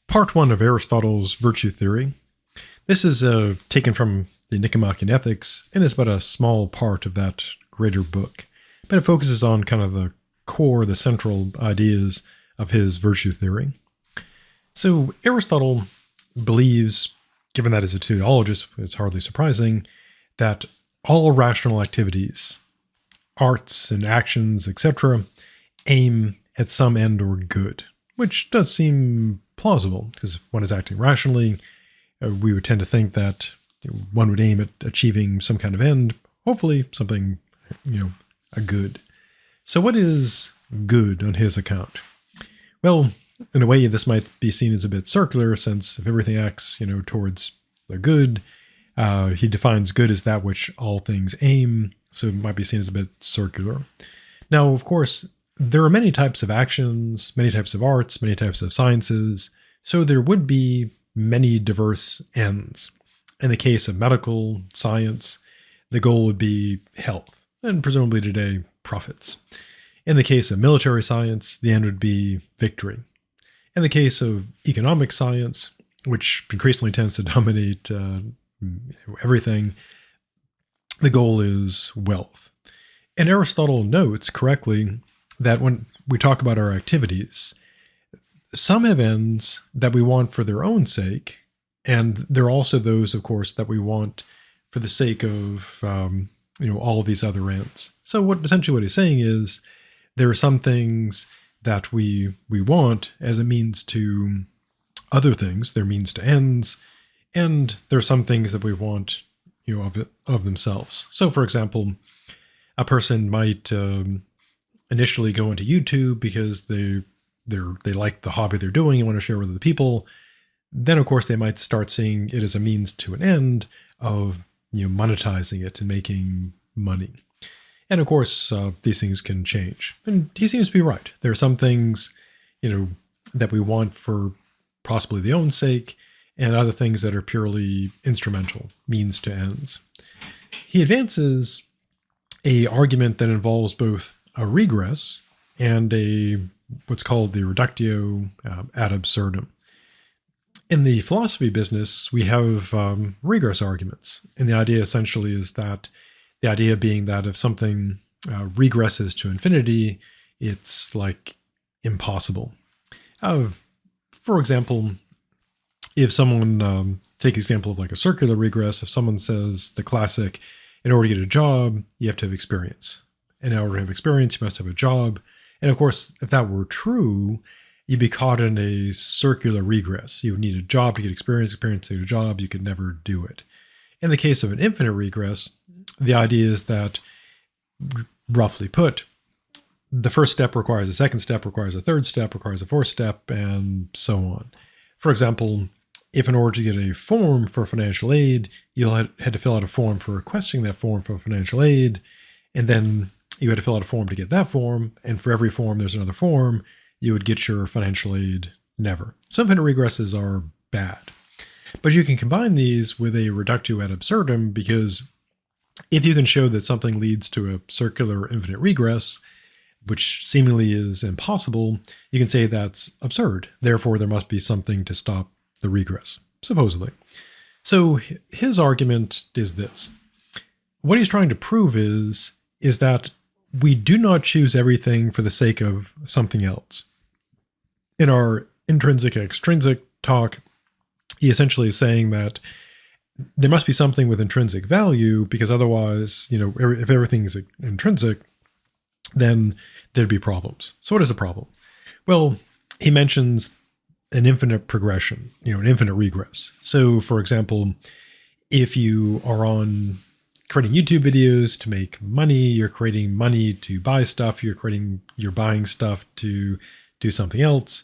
Part 1 of Aristotle's virtue theory. This is taken from the Nicomachean Ethics and is but a small part of that greater book, but it focuses on kind of the core, the central ideas of his virtue theory. So Aristotle believes, given that as a teleologist, it's hardly surprising, that all rational activities, arts and actions, etc., aim at some end or good, which does seem plausible, because if one is acting rationally, we would tend to think that one would aim at achieving some kind of end, hopefully something, a good. So what is good on his account? Well, in a way, this might be seen as a bit circular, since if everything acts, towards the good, he defines good as that which all things aim, so it might be seen as a bit circular. Now, of course, there are many types of actions, many types of arts, many types of sciences, so there would be many diverse ends. In the case of medical science, the goal would be health, and presumably today, profits. In the case of military science, the end would be victory. In the case of economic science, which increasingly tends to dominate everything, the goal is wealth. And Aristotle notes correctly that when we talk about our activities, some have ends that we want for their own sake, and there are also those, of course, that we want for the sake of all of these other ends. So essentially what he's saying is there are some things that we want as a means to other things, they're means to ends, and there are some things that we want of themselves. So for example, a person might initially go into YouTube because they like the hobby they're doing and want to share with other people. Then, of course, they might start seeing it as a means to an end of monetizing it and making money. And of course, these things can change. And he seems to be right. There are some things, that we want for possibly their own sake, and other things that are purely instrumental, means to ends. He advances a argument that involves both a regress and what's called the reductio ad absurdum. In the philosophy business, we have regress arguments. And the idea essentially is that the idea being that if something regresses to infinity, it's like impossible. For example, if someone, take the example of like a circular regress, if someone says the classic, in order to get a job, you have to have experience. And in order to have experience, you must have a job. And of course, if that were true, you'd be caught in a circular regress. You would need a job to get experience to get a job. You could never do it. In the case of an infinite regress, the idea is that, roughly put, the first step requires a second step, requires a third step, requires a fourth step, and so on. For example, if in order to get a form for financial aid, you had to fill out a form for requesting that form for financial aid, and then you had to fill out a form to get that form, and for every form there's another form, you would get your financial aid never. So infinite regresses are bad. But you can combine these with a reductio ad absurdum, because if you can show that something leads to a circular infinite regress, which seemingly is impossible, you can say that's absurd. Therefore, there must be something to stop the regress, supposedly. So his argument is this. What he's trying to prove is that we do not choose everything for the sake of something else. In our intrinsic-extrinsic talk, he essentially is saying that there must be something with intrinsic value, because otherwise, if everything is intrinsic, then there'd be problems. So what is the problem? Well, he mentions an infinite progression, an infinite regress. So for example, if you are creating YouTube videos to make money, you're creating money to buy stuff, you're buying stuff to do something else,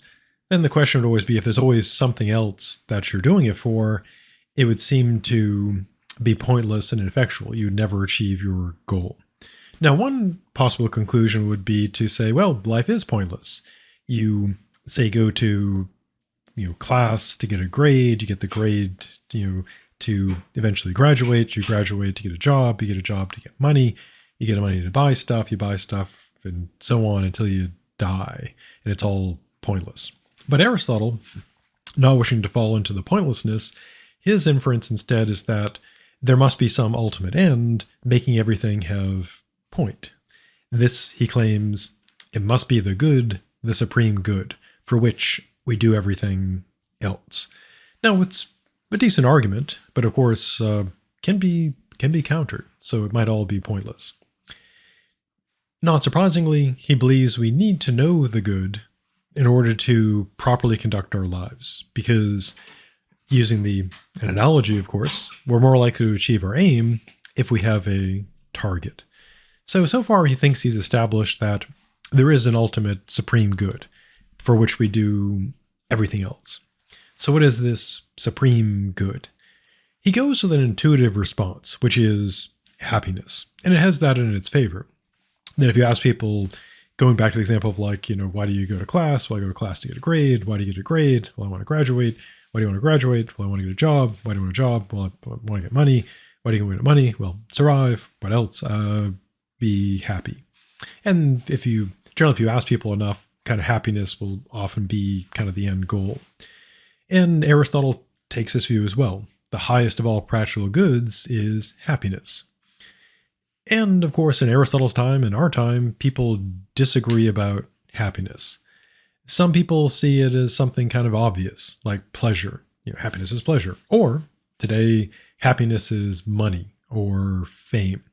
then the question would always be, if there's always something else that you're doing it for, it would seem to be pointless and ineffectual. You would never achieve your goal. Now, one possible conclusion would be to say, well, life is pointless. You say go to class to get a grade, you get the grade to eventually graduate, you graduate to get a job, you get a job to get money, you get money to buy stuff, you buy stuff, and so on until you die, and it's all pointless. But Aristotle not wishing to fall into the pointlessness, his inference instead is that there must be some ultimate end, making everything have point. This, he claims, it must be the good, the supreme good, for which we do everything else. Now, it's a decent argument, but of course can be countered, so it might all be pointless. Not surprisingly, he believes we need to know the good in order to properly conduct our lives, because using an analogy, of course, we're more likely to achieve our aim if we have a target. So far he thinks he's established that there is an ultimate supreme good for which we do everything else. So what is this supreme good? He goes with an intuitive response, which is happiness. And it has that in its favor. That if you ask people, going back to the example of why do you go to class? Well, I go to class to get a grade. Why do you get a grade? Well, I want to graduate. Why do you want to graduate? Well, I want to get a job. Why do you want a job? Well, I want to get money. Why do you want to get money? Well, survive. What else? Be happy. And if you ask people enough, kind of happiness will often be kind of the end goal. And Aristotle takes this view as well. The highest of all practical goods is happiness. And of course, in Aristotle's time and our time, people disagree about happiness. Some people see it as something kind of obvious, like pleasure. Happiness is pleasure. Or today, happiness is money or fame.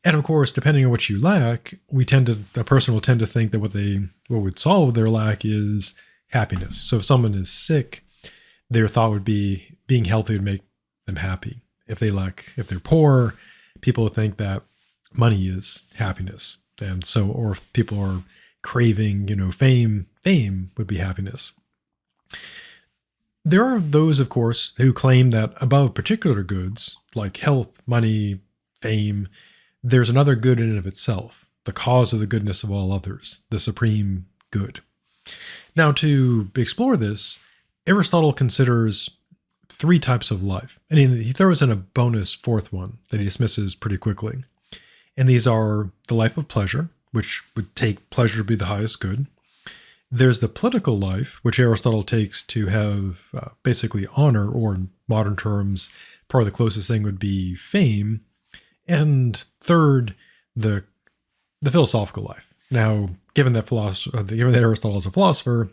And of course, depending on what you lack, a person will tend to think that what would solve their lack is happiness. So if someone is sick, their thought would be being healthy would make them happy. If they're poor, people would think that money is happiness. And so, or if people are craving, fame would be happiness. There are those, of course, who claim that above particular goods like health, money, fame, there's another good in and of itself, the cause of the goodness of all others, the supreme good. Now, to explore this, Aristotle considers three types of life, and he throws in a bonus fourth one that he dismisses pretty quickly. And these are the life of pleasure, which would take pleasure to be the highest good. There's the political life, which Aristotle takes to have basically honor, or in modern terms, probably the closest thing would be fame. And third, the philosophical life. Now, given that Aristotle is a philosopher,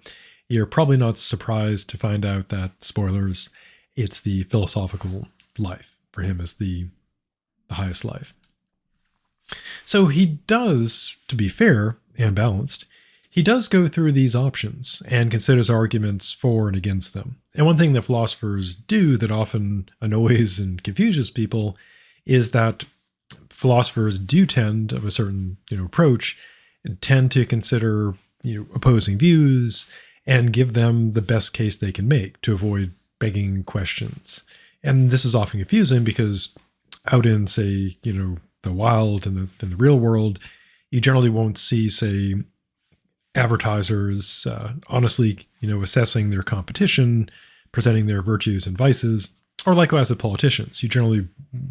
you're probably not surprised to find out that, spoilers, it's the philosophical life for him as the highest life. So he does, to be fair and balanced, he does go through these options and considers arguments for and against them. And one thing that philosophers do that often annoys and confuses people is that philosophers do tend, of a certain approach, tend to consider opposing views and give them the best case they can make to avoid begging questions. And this is often confusing because out in, say, the wild and the real world, you generally won't see, say, advertisers honestly, assessing their competition, presenting their virtues and vices, or likewise with politicians. You generally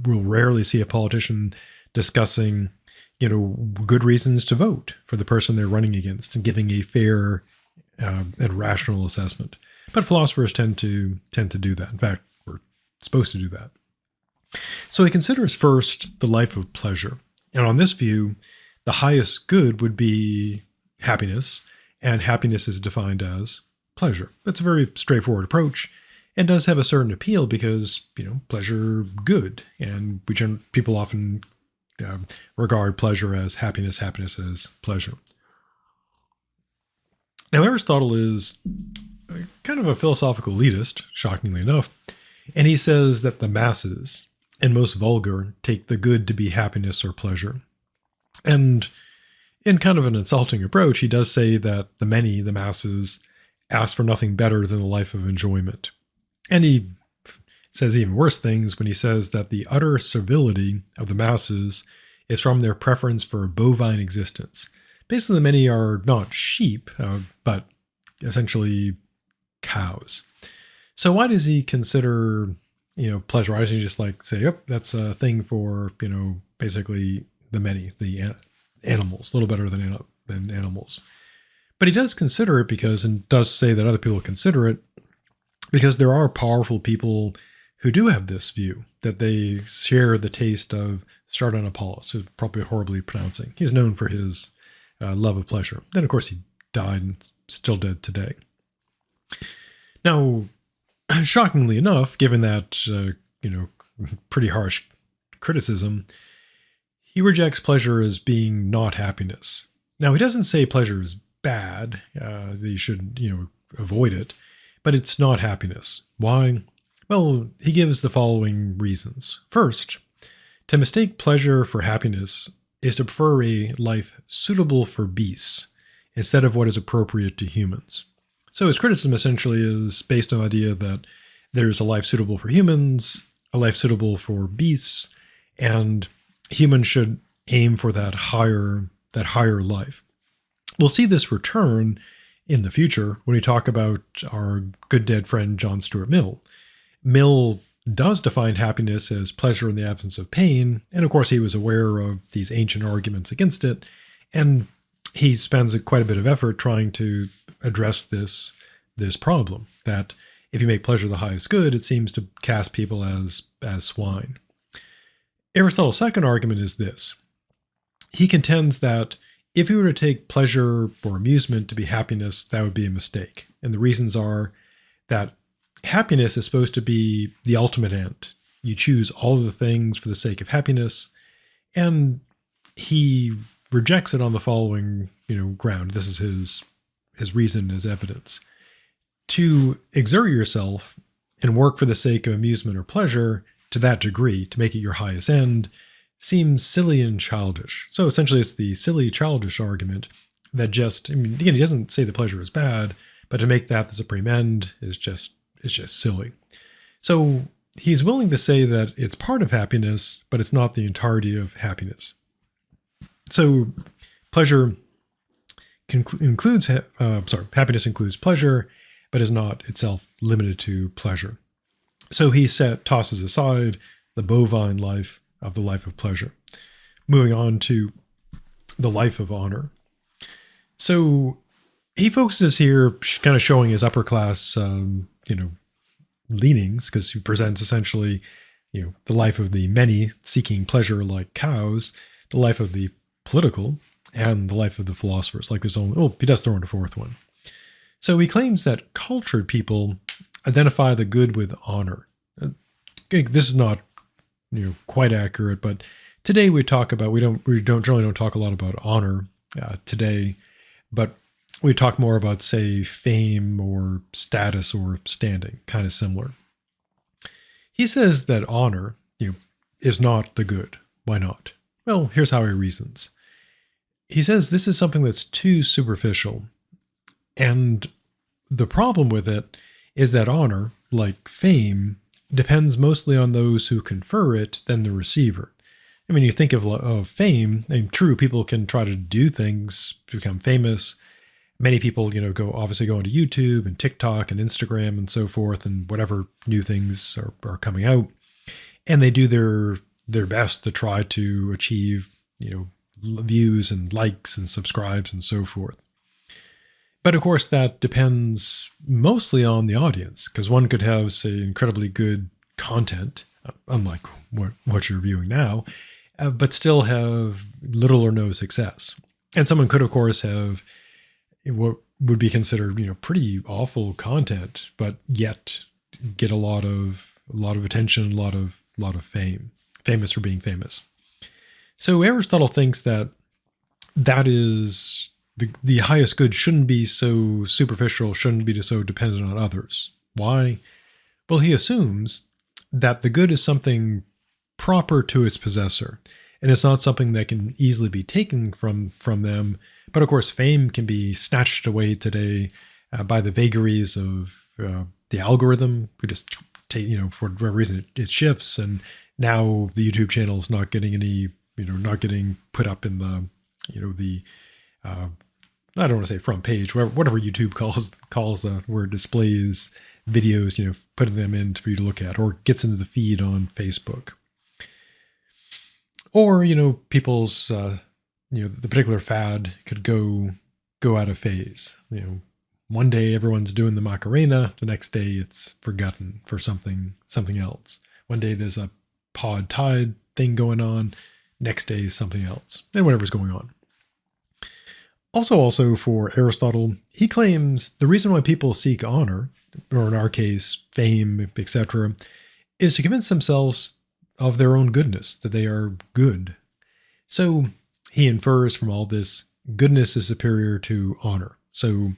will rarely see a politician discussing, good reasons to vote for the person they're running against and giving a fair and rational assessment. But philosophers tend to do that. In fact, we're supposed to do that. So he considers first the life of pleasure. And on this view, the highest good would be happiness, and happiness is defined as pleasure. That's a very straightforward approach and does have a certain appeal because, pleasure good. And people often regard pleasure as happiness as pleasure. Now, Aristotle is kind of a philosophical elitist, shockingly enough, and he says that the masses, and most vulgar, take the good to be happiness or pleasure. And in kind of an insulting approach, he does say that the many, the masses, ask for nothing better than a life of enjoyment. And he says even worse things when he says that the utter servility of the masses is from their preference for a bovine existence. Basically, the many are not sheep, but essentially cows. So why does he consider, pleasure? Why doesn't he just say, yep, that's a thing for, basically the many, the animals, a little better than animals. But he does consider it because, and does say that other people consider it, because there are powerful people who do have this view that they share the taste of Sardanapalus, who's probably horribly pronouncing. He's known for his love of pleasure. Then, of course, he died and still dead today. Now, shockingly enough, given that, pretty harsh criticism, he rejects pleasure as being not happiness. Now, he doesn't say pleasure is bad, that you should, avoid it, but it's not happiness. Why? Well, he gives the following reasons. First, to mistake pleasure for happiness is to prefer a life suitable for beasts instead of what is appropriate to humans. So his criticism essentially is based on the idea that there's a life suitable for humans, a life suitable for beasts, and humans should aim for that higher life. We'll see this return in the future when we talk about our good dead friend John Stuart Mill. Mill does define happiness as pleasure in the absence of pain, and of course he was aware of these ancient arguments against it, and he spends quite a bit of effort trying to address this problem, that if you make pleasure the highest good, it seems to cast people as swine. Aristotle's second argument is this. He contends that if you were to take pleasure or amusement to be happiness, that would be a mistake. And the reasons are that happiness is supposed to be the ultimate end. You choose all of the things for the sake of happiness, and he rejects it on the following, ground. This is his reason, his evidence. To exert yourself and work for the sake of amusement or pleasure to that degree, to make it your highest end, seems silly and childish. So essentially it's the silly, childish argument that again, he doesn't say the pleasure is bad, but to make that the supreme end is just silly. So he's willing to say that it's part of happiness, but it's not the entirety of happiness. So pleasure happiness includes pleasure, but is not itself limited to pleasure. So he tosses aside the bovine life of the life of pleasure. Moving on to the life of honor. So he focuses here kind of showing his upper class, leanings, because he presents essentially, the life of the many seeking pleasure like cows, the life of the political, and the life of the philosophers. Like there's only, he does throw in a fourth one. So he claims that cultured people identify the good with honor. This is not, quite accurate, but today we talk about, we generally don't talk a lot about honor today, but we talk more about, say, fame or status or standing, kind of similar. He says that honor, is not the good. Why not? Well, here's how he reasons. He says this is something that's too superficial. And the problem with it is that honor, like fame, depends mostly on those who confer it than the receiver. I mean, you think of fame, and true, people can try to do things to become famous. Many people, go onto YouTube and TikTok and Instagram and so forth, and whatever new things are coming out. And they do their best to try to achieve, views and likes and subscribes and so forth. But of course, that depends mostly on the audience, because one could have, say, incredibly good content, unlike what you're viewing now, but still have little or no success. And someone could, of course, have what would be considered, pretty awful content, but yet get a lot of attention, a lot of fame, famous for being famous. So Aristotle thinks that is the highest good shouldn't be so superficial, shouldn't be so dependent on others. Why? Well, he assumes that the good is something proper to its possessor, and it's not something that can easily be taken from them. But of course, fame can be snatched away today by the vagaries of the algorithm. We just take, for whatever reason, it shifts, and now the YouTube channel is not getting any, not getting put up in the, I don't want to say front page, whatever YouTube calls where it displays videos, putting them in for you to look at, or gets into the feed on Facebook. Or, people's, the particular fad could go out of phase. one day everyone's doing the Macarena, the next day it's forgotten for something else. One day there's a pod tide thing going on, next day is something else, and whatever's going on. Also for Aristotle, he claims the reason why people seek honor, or in our case, fame, etc., is to convince themselves of their own goodness, that they are good. So he infers from all this, goodness is superior to honor. So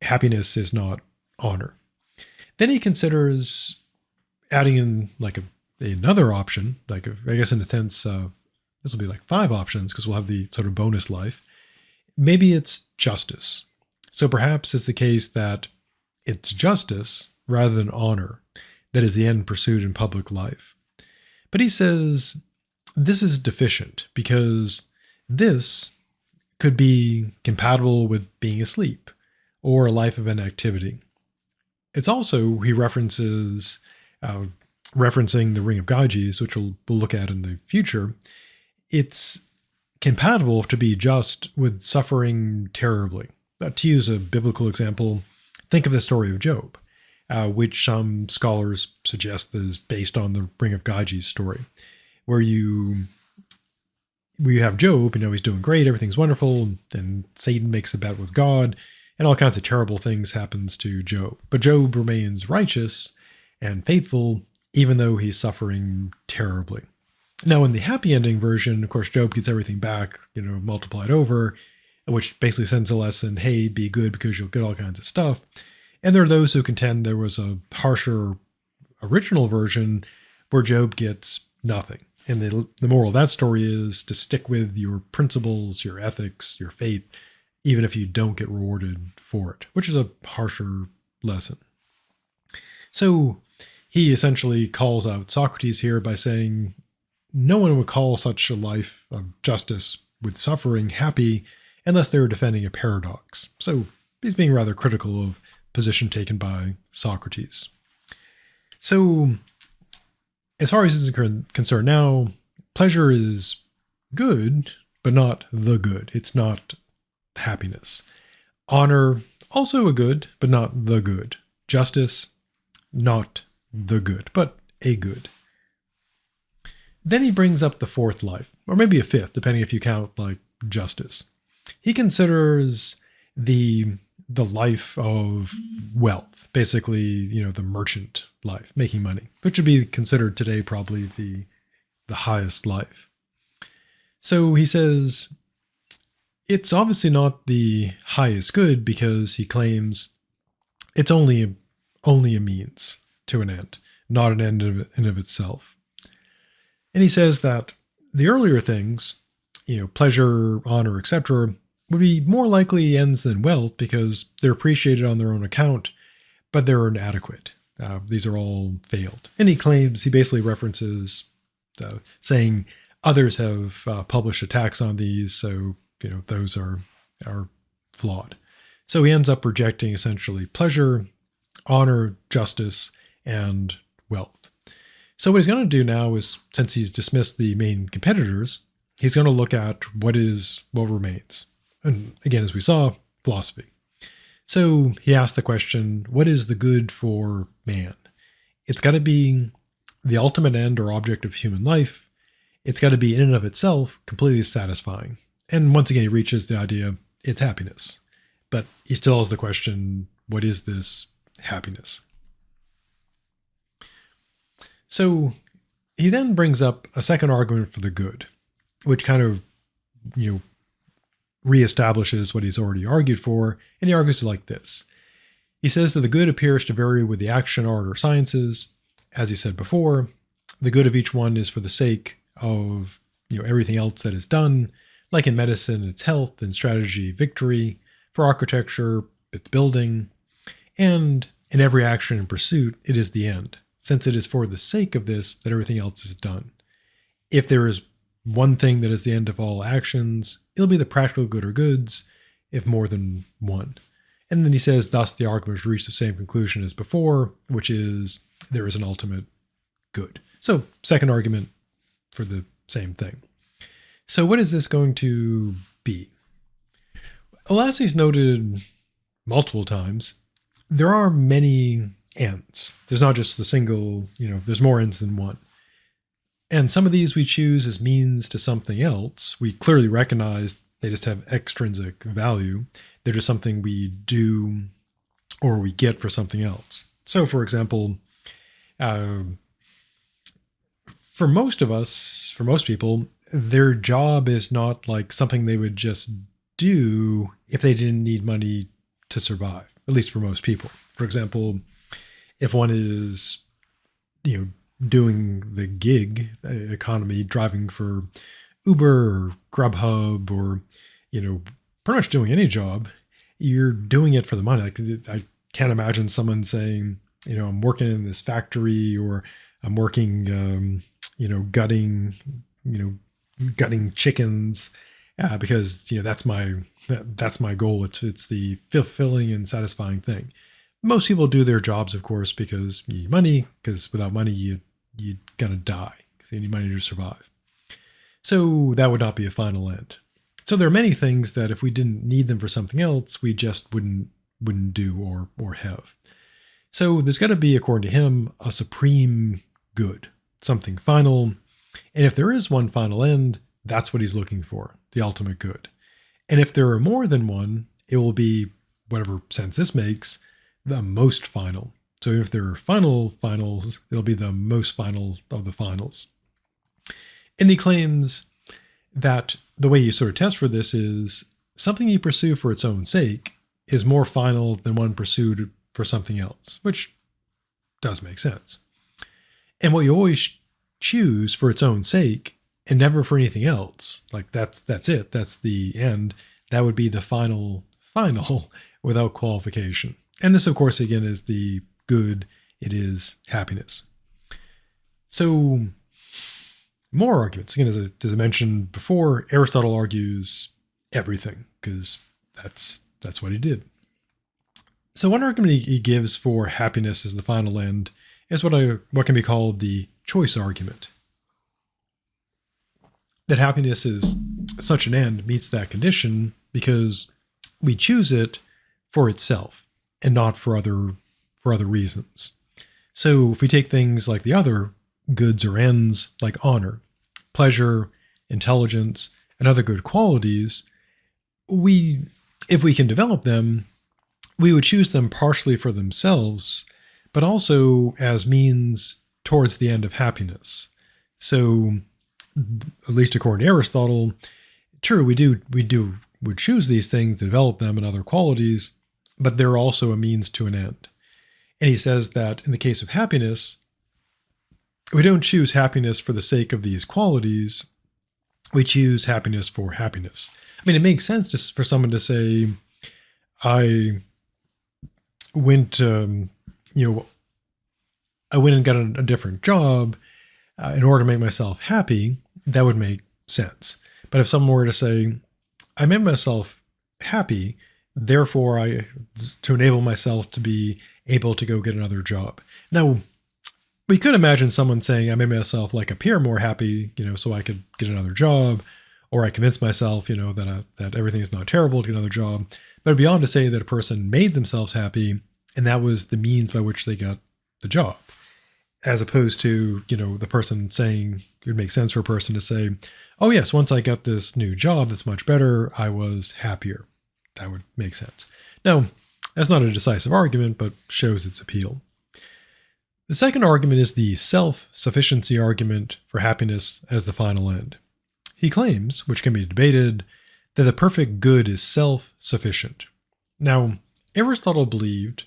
happiness is not honor. Then he considers adding in like another option, like I guess in a sense, this will be like 5 options because we'll have the sort of bonus life. Maybe it's justice. So perhaps it's the case that it's justice rather than honor that is the end pursued in public life. But he says this is deficient because this could be compatible with being asleep or a life of inactivity. It's also, he references, referencing the Ring of Gyges, which we'll look at in the future, it's compatible to be just with suffering terribly. To use a biblical example, think of the story of Job, which some scholars suggest is based on the Ring of Gyges story, where you have Job, he's doing great, everything's wonderful, and Satan makes a bet with God, and all kinds of terrible things happens to Job. But Job remains righteous and faithful, even though he's suffering terribly. Now, in the happy ending version, of course, Job gets everything back, multiplied over, which basically sends a lesson, hey, be good because you'll get all kinds of stuff. And there are those who contend there was a harsher original version where Job gets nothing. And the moral of that story is to stick with your principles, your ethics, your faith, even if you don't get rewarded for it, which is a harsher lesson. So he essentially calls out Socrates here by saying, no one would call such a life of justice with suffering happy unless they were defending a paradox. So he's being rather critical of position taken by Socrates. So as far as this is concerned now, pleasure is good, but not the good. It's not happiness. Honor, also a good, but not the good. Justice, not the good, but a good. Then he brings up the 4th life, or maybe a 5th, depending if you count like justice. He considers the life of wealth, basically, the merchant life, making money, which would be considered today probably the highest life. So he says it's obviously not the highest good because he claims it's only a means to an end, not an end in of itself. And he says that the earlier things, pleasure, honor, etc., would be more likely ends than wealth because they're appreciated on their own account, but they're inadequate. These are all failed. And he basically references saying others have published attacks on these, so those are flawed. So he ends up rejecting essentially pleasure, honor, justice, and wealth. So what he's going to do now is, since he's dismissed the main competitors, he's going to look at what remains. And again, as we saw, philosophy. So he asked the question, what is the good for man? It's got to be the ultimate end or object of human life. It's got to be in and of itself completely satisfying. And once again, he reaches the idea, it's happiness. But he still has the question, what is this happiness? So he then brings up a second argument for the good, which kind of, reestablishes what he's already argued for, and he argues like this. He says that the good appears to vary with the action, art, or sciences. As he said before, the good of each one is for the sake of everything else that is done, like in medicine, it's health, and strategy, victory, for architecture, it's building, and in every action and pursuit, it is the end, since it is for the sake of this that everything else is done. If there is one thing that is the end of all actions, it'll be the practical good or goods, if more than one. And then he says, thus the arguments reach the same conclusion as before, which is there is an ultimate good. So second argument for the same thing. So what is this going to be? Well, as he's noted multiple times, there are many ends. There's not just the single, there's more ends than one. And some of these we choose as means to something else. We clearly recognize they just have extrinsic value. They're just something we do or we get for something else. So, for example, for most of us, for most people, their job is not like something they would just do if they didn't need money to survive, at least for most people. For example, if one is, doing the gig economy, driving for Uber or Grubhub or, pretty much doing any job, you're doing it for the money. Like, I can't imagine someone saying, I'm working in this factory, or I'm working, gutting chickens, because that's my goal. It's the fulfilling and satisfying thing. Most people do their jobs, of course, because you need money. Because without money, you're gonna die. Because you need money to survive. So that would not be a final end. So there are many things that if we didn't need them for something else, we just wouldn't do or have. So there's got to be, according to him, a supreme good, something final. And if there is one final end, that's what he's looking for, the ultimate good. And if there are more than one, it will be, whatever sense this makes, the most final. So if there are finals, it'll be the most final of the finals. And he claims that the way you sort of test for this is something you pursue for its own sake is more final than one pursued for something else, which does make sense. And what you always choose for its own sake and never for anything else, like that's it, that's the end, that would be the final without qualification. And this, of course, again, is the good, it is happiness. So more arguments. Again, as I mentioned before, Aristotle argues everything because that's what he did. So one argument he gives for happiness as the final end is what can be called the choice argument. That happiness is such an end meets that condition because we choose it for itself and not for other reasons. So if we take things like the other goods or ends, like honor, pleasure, intelligence, and other good qualities, if we can develop them, we would choose them partially for themselves, but also as means towards the end of happiness. So, at least according to Aristotle, true, we would choose these things to develop them and other qualities, but they're also a means to an end. And he says that in the case of happiness, we don't choose happiness for the sake of these qualities. We choose happiness for happiness. I mean, it makes sense for someone to say, I went and got a different job in order to make myself happy. That would make sense. But if someone were to say, I made myself happy, therefore to enable myself to be able to go get another job. Now, we could imagine someone saying, I made myself appear more happy, so I could get another job, or I convinced myself, that everything is not terrible to get another job. But beyond to say that a person made themselves happy, and that was the means by which they got the job, as opposed to, the person saying, it would make sense for a person to say, oh yes, once I got this new job that's much better, I was happier. That would make sense. Now, that's not a decisive argument, but shows its appeal. The second argument is the self-sufficiency argument for happiness as the final end. He claims, which can be debated, that the perfect good is self-sufficient. Now, Aristotle believed,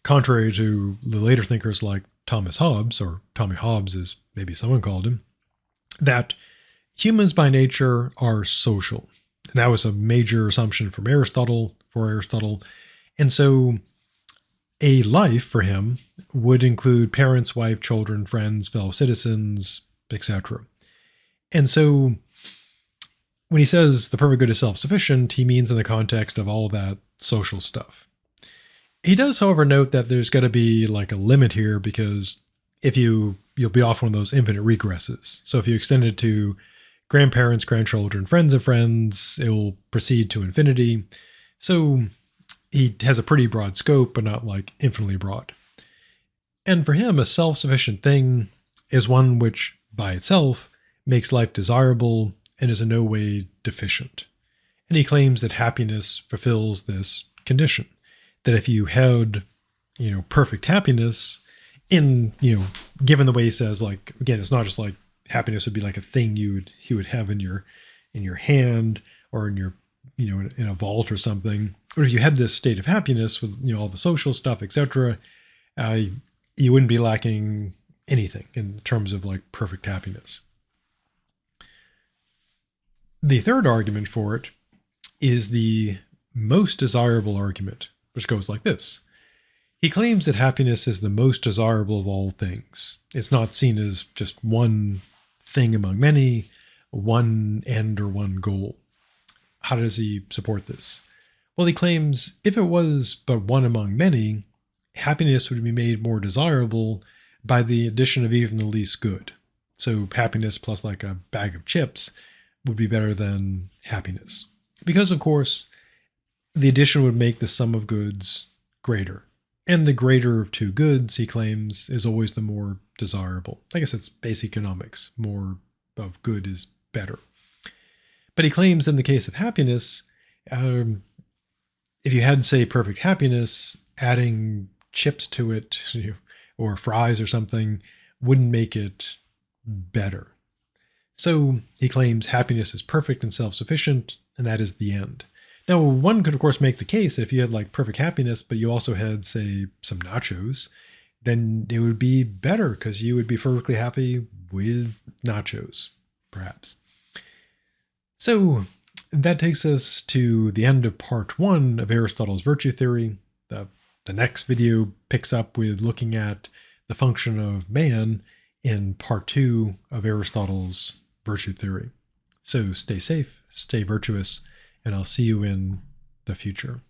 contrary to the later thinkers like Thomas Hobbes, or Tommy Hobbes as maybe someone called him, that humans by nature are social. And that was a major assumption for Aristotle. And so a life for him would include parents, wife, children, friends, fellow citizens, etc. And so when he says the perfect good is self-sufficient, he means in the context of all that social stuff. He does, however, note that there's got to be a limit here, because if you'll be off one of those infinite regresses. So if you extend it to grandparents, grandchildren, friends of friends, it will proceed to infinity. So he has a pretty broad scope, but not like infinitely broad. And for him, a self-sufficient thing is one which, by itself, makes life desirable and is in no way deficient. And he claims that happiness fulfills this condition. That if you had, perfect happiness in, given the way he says, like, again, it's not just like happiness would be like a thing you would have in your hand or in your, in a vault or something. Or if you had this state of happiness with, all the social stuff, etc., you wouldn't be lacking anything in terms of like perfect happiness. The third argument for it is the most desirable argument, which goes like this. He claims that happiness is the most desirable of all things. It's not seen as just one thing among many, one end or one goal. How does he support this? Well, he claims if it was but one among many, happiness would be made more desirable by the addition of even the least good. So happiness plus like a bag of chips would be better than happiness. Because, of course, the addition would make the sum of goods greater. And the greater of two goods, he claims, is always the more desirable. I guess it's basic economics. More of good is better. But he claims in the case of happiness, if you had, say, perfect happiness, adding chips to it, or fries or something, wouldn't make it better. So he claims happiness is perfect and self-sufficient, and that is the end. Now, one could, of course, make the case that if you had like perfect happiness, but you also had, say, some nachos, then it would be better because you would be perfectly happy with nachos, perhaps. So that takes us to the end of part 1 of Aristotle's virtue theory. The next video picks up with looking at the function of man in part 2 of Aristotle's virtue theory. So stay safe, stay virtuous, and I'll see you in the future.